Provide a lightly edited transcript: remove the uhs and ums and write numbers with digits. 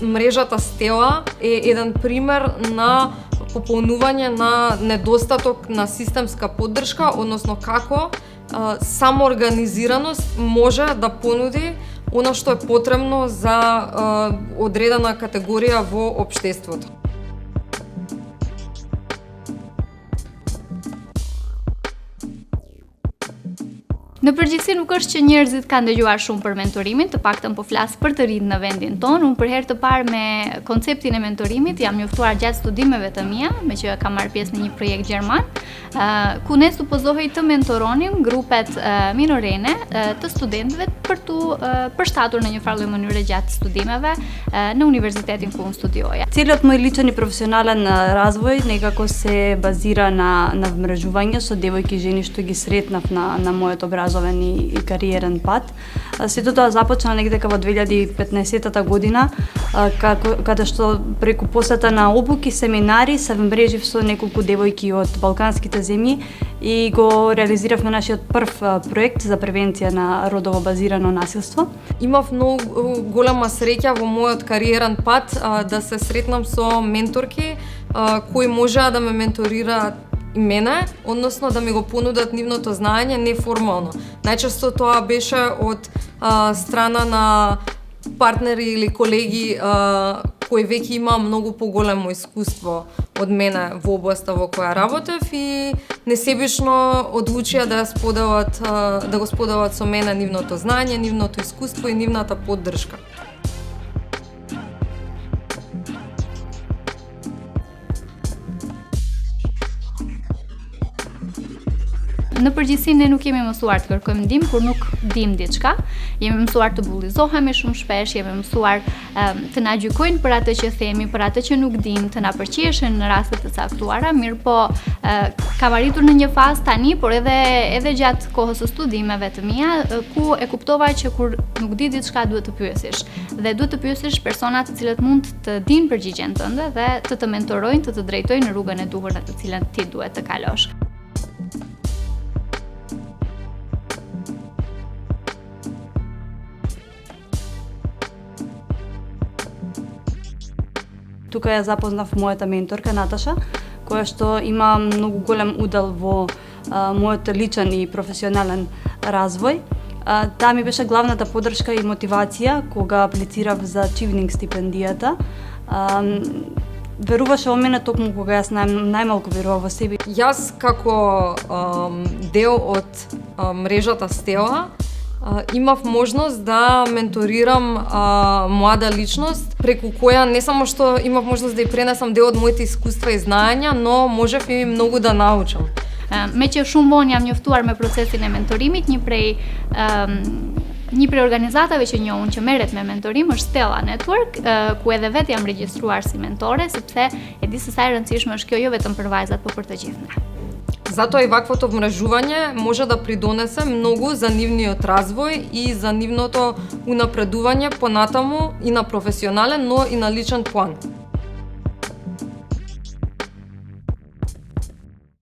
Мрежата Стела е еден пример на пополнување на недостаток на системска поддршка, односно како самоорганизираност може да понуди она што е потребно за одредена категорија во општеството. Në përgjithësi nuk është që njerëzit kanë dëgjuar shumë për mentorimin, të paktën po flas për të rinj në vendin tonë. Unë për herë të parë me konceptin e mentorimit jam njoftuar gjatë studimeve të mia, me që kam marrë pjesë në një projekt gjerman, ku ne supozohej të mentoronim grupet minorene të studentëve për tu përshtatur në një farë mënyrë gjatë studimeve në universitetin ku unë studioja. Целиот мој личен и професионален развој некако се базира на вмрежување со девојки и жени што ги сретнав на мојот образовен и кариерен пат. Сето тоа започна негде во 2015 година, каде што преку посета на обуки, семинари се вмрежив со неколку девојки од балканските земји и го реализиравме нашиот прв проект за превенција на родово базирано насилство. Имав многу голема среќа во мојот кариерен пат да се сретнам со менторки кои можеа да ме менторираат и мене, односно да ми го понудат нивното знаење неформално. Најчесто тоа беше од страна на партнери или колеги кои веќе имаа многу поголемо искуство од мене во областа во која работев и несебично одлучија да го споделат со мене нивното знаење, нивното искуство и нивната поддршка. Në përgjithësi ne nuk jemi mësuar të kërkojmë ndihmë kur nuk dim diçka. Jemi mësuar të bullizohemi shumë shpesh, jemi mësuar të na gjykojnë për atë që themi, për atë që nuk dim, të na përqieshin në raste të caktuara. Mirëpo kam arritur në një fazë tani, por edhe gjatë kohës së studimeve të mia, ku e kuptova që kur nuk di diçka duhet të pyesësh. Dhe duhet të pyesësh persona të cilët mund të dinë përgjigjen tënde dhe të mentorojnë, të drejtojnë në rrugën e duhur në të cilën ti duhet të kalosh. Тука ја запознав мојата менторка Наташа, која што има многу голем удел во мојот личен и професионален развој. Таа ми беше главната поддршка и мотивација кога аплицирав за Чивнинг стипендијата. Веруваше во мене токму кога јас најмалку верував во себе. Јас како дел од мрежата Стела имав можност да менторирам млада личност, преку која не само што имав можност да ја пренесам дел од моите искуства и знаења, но можев и многу да научам. Me që shumë vonë jam njoftuar me procesin e mentorimit, një prej organizatave që njohun që merret me mentorim është Stella Network, ku edhe vetë jam regjistruar si mentore, sepse e di se sa e rëndësishme është kjo jo vetëm për vajzat, por për të gjithë ne. Затоа и ваквото вмрежување може да придонесе многу за нивниот развој и за нивното унапредување понатаму и на професионален, но и на личен план.